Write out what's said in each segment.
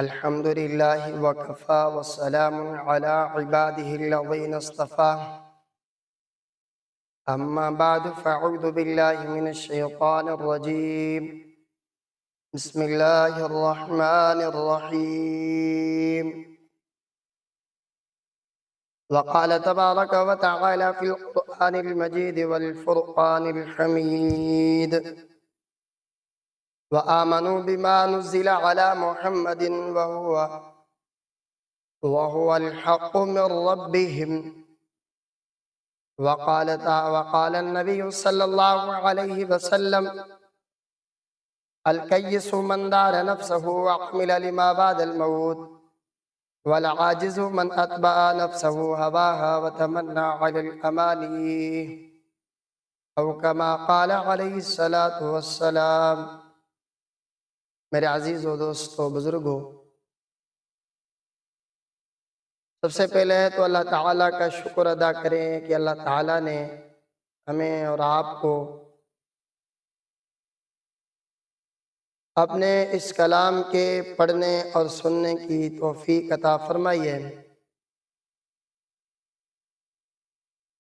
الحمد لله وكفى وسلام على عباده الذين اصطفى أما بعد فأعوذ بالله من الشيطان الرجيم بسم الله الرحمن الرحيم وقال تبارك وتعالى في القرآن المجيد والفرقان الحميد وآمنوا بما نزل على محمد وهو الحق من ربهم وقال النبي صلى الله عليه وسلم الكيس من دار نفسه وعمل لما بعد الموت والعاجز من أتبع نفسه هواها وتمنى على الأماني أو كما قال عليه الصلاة والسلام۔ میرے عزیز و دوستو بزرگو، سب سے پہلے تو اللہ تعالیٰ کا شکر ادا کریں کہ اللہ تعالیٰ نے ہمیں اور آپ کو اپنے اس کلام کے پڑھنے اور سننے کی توفیق عطا فرمائی ہے۔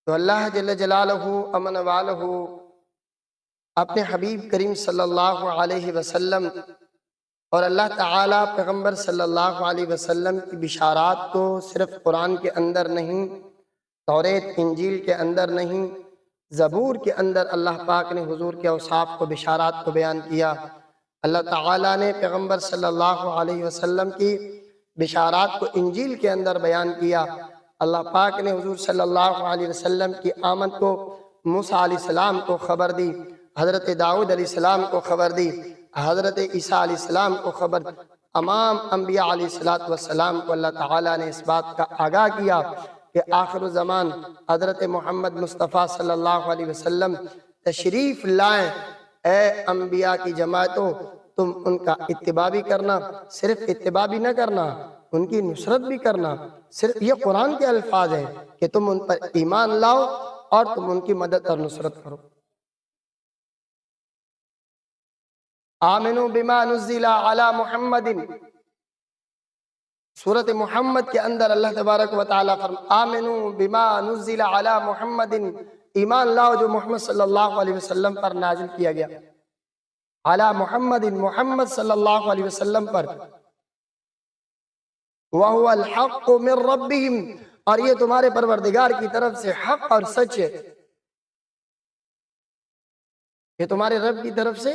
تو اللہ جل جلالہ امن والہ اپنے حبیب کریم صلی اللہ علیہ وسلم اور اللہ تعالیٰ پیغمبر صلی اللہ علیہ وسلم کی بشارات کو صرف قرآن کے اندر نہیں، توریت انجیل کے اندر نہیں، زبور کے اندر اللہ پاک نے حضور کے اوصاف کو، بشارات کو بیان کیا۔ اللہ تعالیٰ نے پیغمبر صلی اللہ علیہ وسلم کی بشارات کو انجیل کے اندر بیان کیا۔ اللہ پاک نے حضور صلی اللہ علیہ وسلم کی آمد کو موسیٰ علیہ السلام کو خبر دی، حضرت داؤد علیہ السلام کو خبر دی، حضرت عیسیٰ علیہ السلام کو خبر، تمام انبیاء علیہ السلام کو اللہ تعالیٰ نے اس بات کا آگاہ کیا کہ آخر الزمان حضرت محمد مصطفیٰ صلی اللہ علیہ وسلم تشریف لائیں۔ اے انبیاء کی جماعتوں، تم ان کا اتباع بھی کرنا، صرف اتباع بھی نہ کرنا، ان کی نصرت بھی کرنا۔ صرف یہ قرآن کے الفاظ ہیں کہ تم ان پر ایمان لاؤ اور تم ان کی مدد اور نصرت کرو۔ آمنوا بما نزل علی محمد، سورۃ محمد کے اندر اللہ تبارک و تعالیٰ آمنوا بما نزل علی محمد، ایمان لاؤ جو محمد صلی اللہ علیہ وسلم پر نازل کیا گیا، علی محمد، محمد صلی اللہ علیہ وسلم پر، وَهُوَ الْحَقُّ مِن رَبِّهِمْ، اور یہ تمہارے پروردگار کی طرف سے حق اور سچ ہے، یہ تمہارے رب کی طرف سے